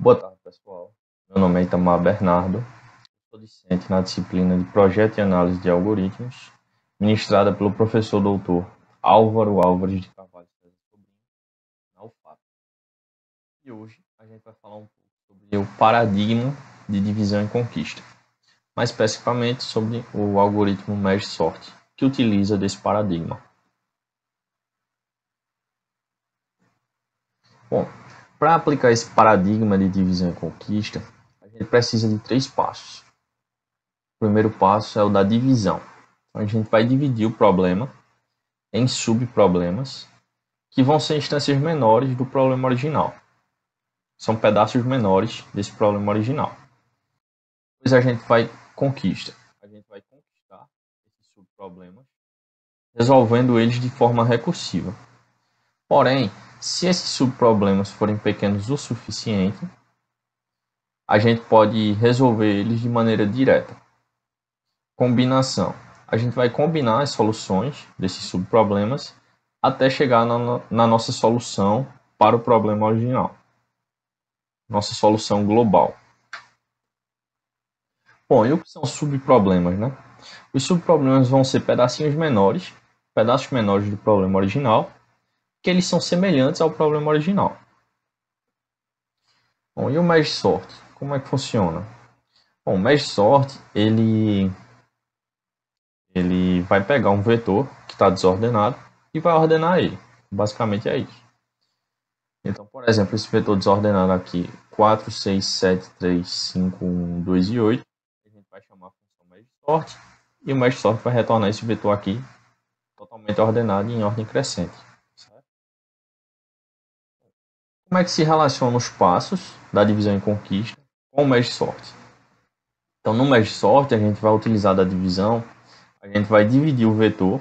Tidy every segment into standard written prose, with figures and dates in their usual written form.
Boa tarde, pessoal. Meu nome é Itamar Bernardo, sou discente na disciplina de Projeto e Análise de Algoritmos, ministrada pelo professor doutor Álvaro Álvares de Carvalho César Sobrinho, na UFAP. E hoje a gente vai falar um pouco sobre o paradigma de divisão e conquista, mais especificamente sobre o algoritmo Merge-Sort, que utiliza desse paradigma. Bom, para aplicar esse paradigma de divisão e conquista, a gente precisa de 3 passos. O primeiro passo é o da divisão. Então, a gente vai dividir o problema em subproblemas, que vão ser instâncias menores do problema original. São pedaços menores desse problema original. Depois a gente vai conquista. A gente vai conquistar esses subproblemas, resolvendo eles de forma recursiva. Porém, se esses subproblemas forem pequenos o suficiente, a gente pode resolver eles de maneira direta. Combinação. A gente vai combinar as soluções desses subproblemas até chegar na nossa solução para o problema original. Nossa solução global. Bom, e o que são subproblemas, né? Os subproblemas vão ser pedaços menores do problema original, que eles são semelhantes ao problema original. Bom, e o Merge-Sort? Como é que funciona? Bom, o Merge-Sort, ele vai pegar um vetor que está desordenado e vai ordenar ele. Basicamente é isso. Então, por exemplo, esse vetor desordenado aqui, 4, 6, 7, 3, 5, 1, 2 e 8, a gente vai chamar a função Merge-Sort, e o Merge-Sort vai retornar esse vetor aqui totalmente ordenado e em ordem crescente. Certo? Como é que se relacionam os passos da divisão em conquista com o Merge-Sort? Então, no Merge-Sort, a gente vai utilizar da divisão, a gente vai dividir o vetor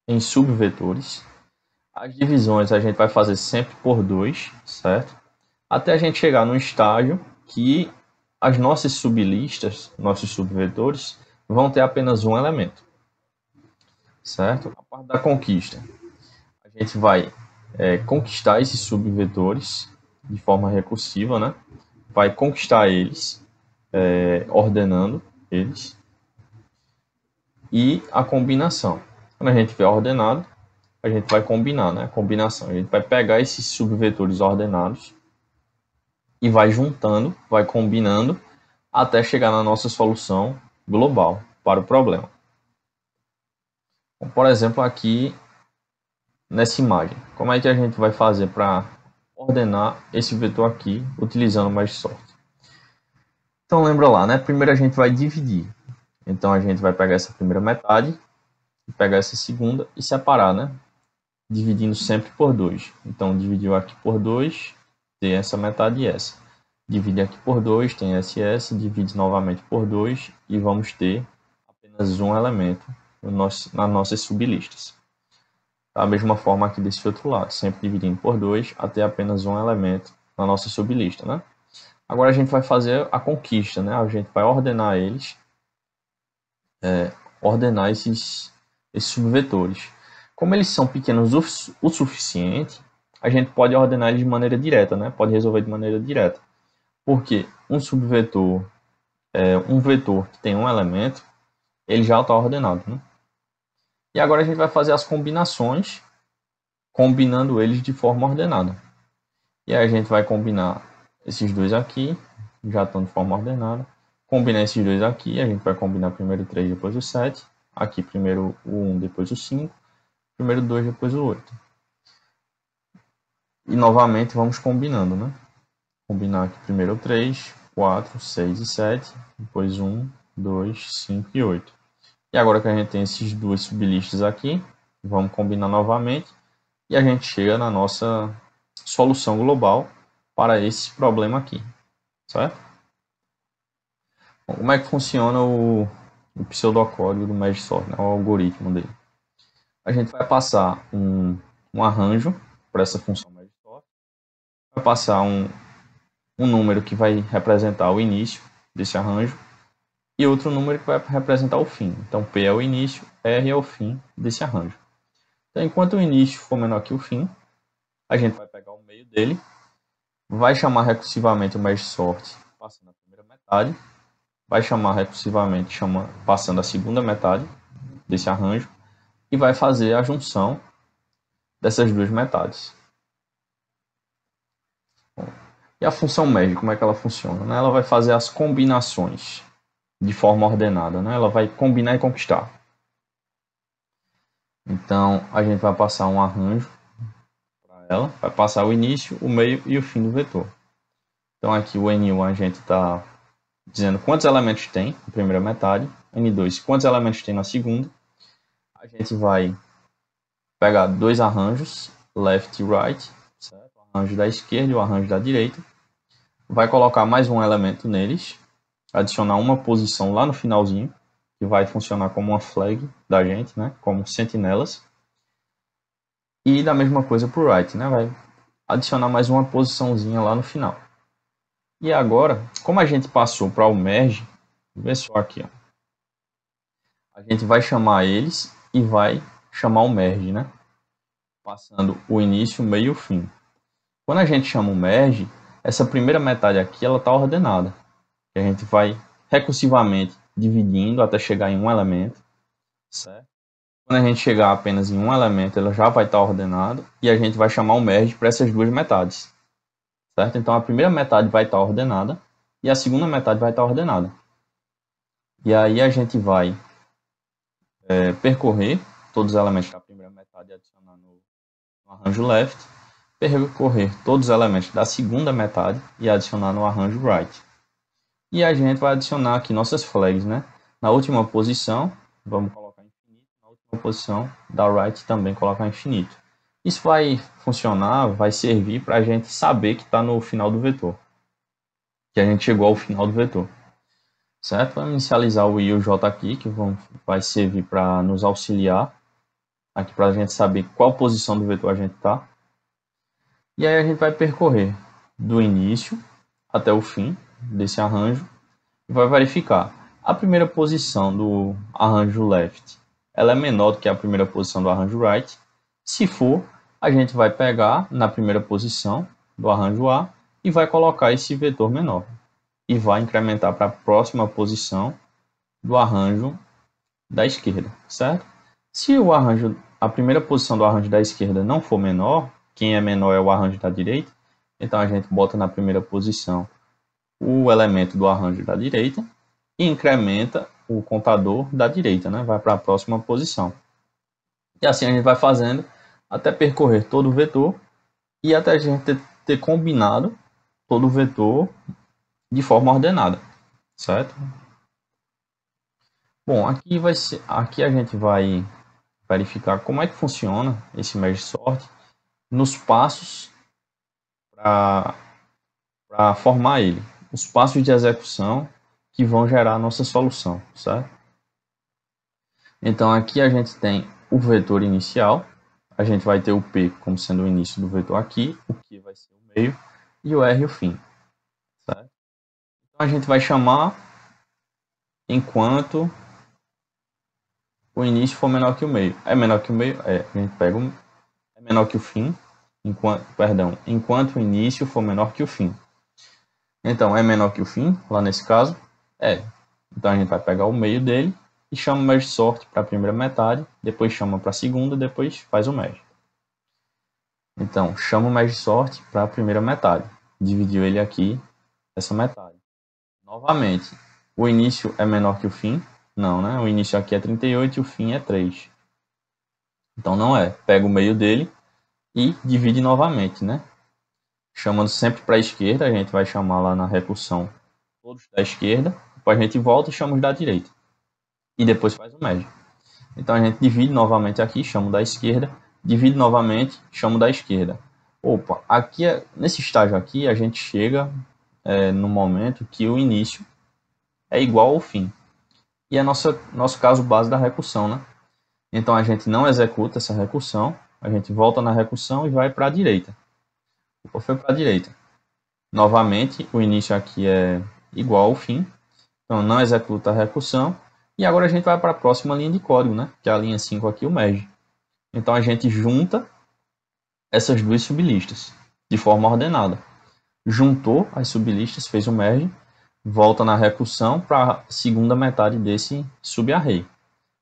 em subvetores. As divisões a gente vai fazer sempre por 2, certo? Até a gente chegar no estágio que as nossas sublistas, nossos subvetores, vão ter apenas um elemento, certo? A parte da conquista, a gente vai conquistar esses subvetores de forma recursiva, né? Vai conquistar eles, ordenando eles, e a combinação. Quando a gente tiver ordenado, a gente vai combinar, né? Combinação. A gente vai pegar esses subvetores ordenados e vai juntando, vai combinando até chegar na nossa solução global para o problema. Então, por exemplo, aqui nessa imagem, como é que a gente vai fazer para ordenar esse vetor aqui utilizando o Merge-Sort? Então lembra lá, né? Primeiro a gente vai dividir. Então a gente vai pegar essa primeira metade, pegar essa segunda e separar, né? Dividindo sempre por 2. Então dividiu aqui por 2, tem essa metade e essa. Divide aqui por 2, tem SS, divide novamente por 2 e vamos ter apenas um elemento nas nossas sublistas. Da mesma forma aqui desse outro lado, sempre dividindo por 2 até apenas um elemento na nossa sublista, né? Agora a gente vai fazer a conquista, né? A gente vai ordenar eles, ordenar esses subvetores. Como eles são pequenos o suficiente, a gente pode ordenar eles de maneira direta, né? Pode resolver de maneira direta. Porque um subvetor, um vetor que tem um elemento, ele já está ordenado, né? E agora a gente vai fazer as combinações, combinando eles de forma ordenada. E aí a gente vai combinar esses dois aqui, já estão de forma ordenada. Combinar esses dois aqui, a gente vai combinar primeiro o 3, depois o 7. Aqui primeiro o 1, depois o 5. Primeiro o 2, depois o 8. E novamente vamos combinando, né? Combinar aqui primeiro o 3, 4, 6 e 7. Depois 1, 2, 5 e 8. E agora que a gente tem esses duas sublistas aqui, vamos combinar novamente. E a gente chega na nossa solução global para esse problema aqui, certo? Bom, como é que funciona o pseudocódigo do Merge-Sort, né, o algoritmo dele? A gente vai passar um arranjo para essa função Merge-Sort, vai passar um número que vai representar o início desse arranjo e outro número que vai representar o fim. Então, P é o início, R é o fim desse arranjo. Então, enquanto o início for menor que o fim, a gente vai pegar o meio dele vai chamar recursivamente o merge sort passando a primeira metade, vai chamar recursivamente passando a segunda metade desse arranjo e vai fazer a junção dessas duas metades. Bom, e a função merge, como é que ela funciona? Né? Ela vai fazer as combinações de forma ordenada, né? Ela vai combinar e conquistar. Então, a gente vai passar um arranjo para ela, vai passar o início, o meio e o fim do vetor. Então, aqui o N1 a gente está dizendo quantos elementos tem na primeira metade, N2 quantos elementos tem na segunda. A gente vai pegar dois arranjos, left e right, certo? O arranjo da esquerda e o arranjo da direita. Vai colocar mais um elemento neles, adicionar uma posição lá no finalzinho, que vai funcionar como uma flag da gente, né? Como sentinelas. E da mesma coisa para o right, né? Vai adicionar mais uma posiçãozinha lá no final. E agora, como a gente passou para o merge, vê só aqui, ó. A gente vai chamar eles e vai chamar o merge, né? Passando o início, o meio e o fim. Quando a gente chama o merge, essa primeira metade aqui ela está ordenada. A gente vai recursivamente dividindo até chegar em um elemento, certo? Quando a gente chegar apenas em um elemento, ela já vai estar ordenada e a gente vai chamar o merge para essas duas metades, certo? Então a primeira metade vai estar ordenada e a segunda metade vai estar ordenada. E aí a gente vai percorrer todos os elementos da primeira metade e adicionar no arranjo left, percorrer todos os elementos da segunda metade e adicionar no arranjo right. E a gente vai adicionar aqui nossas flags, né? Na última posição, vamos colocar infinito. Na última posição da right também colocar infinito. Isso vai funcionar, vai servir para a gente saber que está no final do vetor. Que a gente chegou ao final do vetor. Certo? Vamos inicializar o I e o J aqui, que vai servir para nos auxiliar. Aqui para a gente saber qual posição do vetor a gente está. E aí a gente vai percorrer do início até o fim desse arranjo e vai verificar. A primeira posição do arranjo left ela é menor do que a primeira posição do arranjo right. Se for, a gente vai pegar na primeira posição do arranjo A e vai colocar esse vetor menor. E vai incrementar para a próxima posição do arranjo da esquerda, certo? Se a primeira posição do arranjo da esquerda não for menor, quem é menor é o arranjo da direita, então a gente bota na primeira posição o elemento do arranjo da direita e incrementa o contador da direita, né? Vai para a próxima posição. E assim a gente vai fazendo até percorrer todo o vetor e até a gente ter combinado todo o vetor de forma ordenada, certo? Bom, aqui a gente vai verificar como é que funciona esse merge sort nos passos para formar ele, os passos de execução que vão gerar a nossa solução, certo? Então aqui a gente tem o vetor inicial, a gente vai ter o P como sendo o início do vetor aqui, o Q vai ser o meio e o R o fim, certo? Então a gente vai chamar enquanto o início for menor que o meio. É menor que o meio? A gente pega é menor que o fim, enquanto o início for menor que o fim. Então, é menor que o fim, lá nesse caso? Então, a gente vai pegar o meio dele e chama o merge sort para a primeira metade, depois chama para a segunda, depois faz o merge. Então, chama o merge sort para a primeira metade. Dividiu ele aqui, essa metade. Novamente, o início é menor que o fim? Não, né? O início aqui é 38 e o fim é 3. Então, não é. Pega o meio dele e divide novamente, né? Chamando sempre para a esquerda, a gente vai chamar lá na recursão todos da esquerda, depois a gente volta e chama os da direita. E depois faz o merge. Então a gente divide novamente aqui, chamo da esquerda, divide novamente, chamo da esquerda. Opa, aqui nesse estágio aqui a gente chega no momento que o início é igual ao fim. E é nosso caso base da recursão, né? Então a gente não executa essa recursão, a gente volta na recursão e vai para a direita. Foi para a direita. Novamente, o início aqui é igual ao fim, então não executa a recursão. E agora a gente vai para a próxima linha de código, né? Que é a linha 5 aqui, o merge. Então a gente junta essas duas sublistas de forma ordenada. juntou as sublistas, fez o merge, volta na recursão para a segunda metade desse subarray.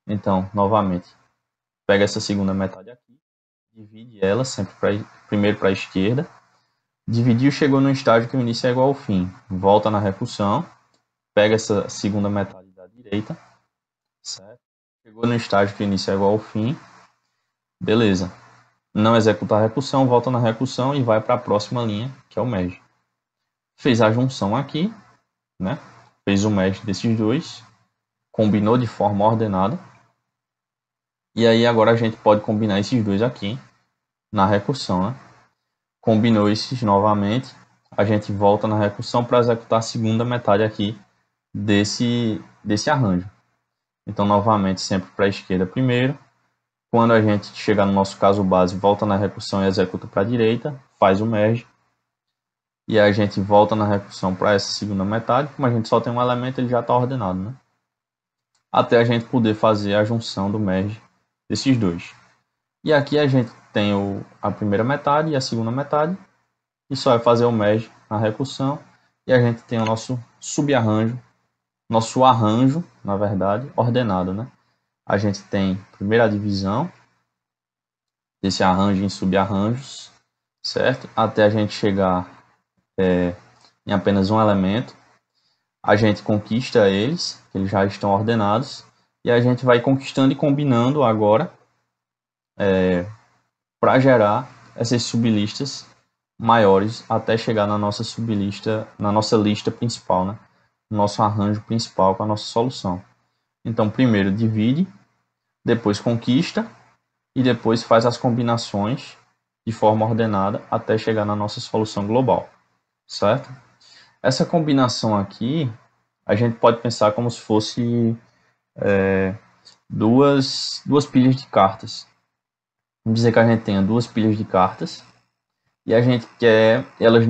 Então, novamente, pega essa segunda metade aqui, divide ela sempre primeiro para a esquerda, dividiu, chegou no estágio que o início é igual ao fim, volta na recursão, pega essa segunda metade da direita, certo? Chegou no estágio que o início é igual ao fim, beleza. Não executa a recursão, volta na recursão e vai para a próxima linha, que é o merge. Fez a junção aqui, né? Fez o merge desses dois, combinou de forma ordenada. E aí agora a gente pode combinar esses dois aqui na recursão, né? Combinou esses novamente, a gente volta na recursão para executar a segunda metade aqui desse arranjo. Então, novamente, sempre para a esquerda primeiro. Quando a gente chegar no nosso caso base, volta na recursão e executa para a direita, faz o merge. E a gente volta na recursão para essa segunda metade. Como a gente só tem um elemento, ele já está ordenado, né? Até a gente poder fazer a junção do merge desses dois. E aqui a gente tem a primeira metade e a segunda metade. E só vai fazer o merge na recursão. E a gente tem o nosso subarranjo, nosso arranjo, na verdade, ordenado, né? A gente tem primeiro a divisão desse arranjo em subarranjos, certo? Até a gente chegar em apenas um elemento. A gente conquista eles, eles já estão ordenados, e a gente vai conquistando e combinando agora para gerar essas sublistas maiores até chegar na nossa sublista, na nossa lista principal, né? Nosso arranjo principal com a nossa solução. Então, primeiro divide, depois conquista e depois faz as combinações de forma ordenada até chegar na nossa solução global, certo? Essa combinação aqui, a gente pode pensar como se fosse duas pilhas de cartas. Vamos dizer que a gente tenha duas pilhas de cartas e a gente quer, elas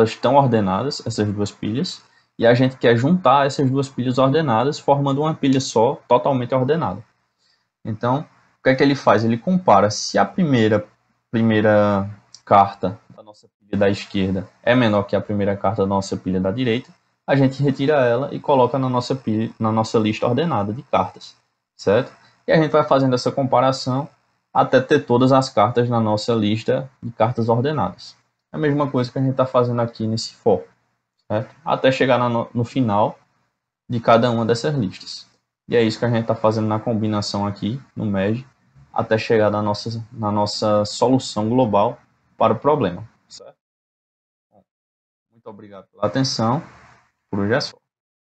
estão ordenadas, essas duas pilhas, e a gente quer juntar essas duas pilhas ordenadas, formando uma pilha só, totalmente ordenada. Então, o que é que ele faz? Ele compara se a primeira carta da nossa pilha da esquerda é menor que a primeira carta da nossa pilha da direita, a gente retira ela e coloca na nossa lista ordenada de cartas, certo? E a gente vai fazendo essa comparação até ter todas as cartas na nossa lista de cartas ordenadas. É a mesma coisa que a gente está fazendo aqui nesse for, certo? Até chegar no final de cada uma dessas listas. E é isso que a gente está fazendo na combinação aqui, no merge, até chegar na nossa solução global para o problema. Certo? Bom, muito obrigado pela atenção. Por hoje é só.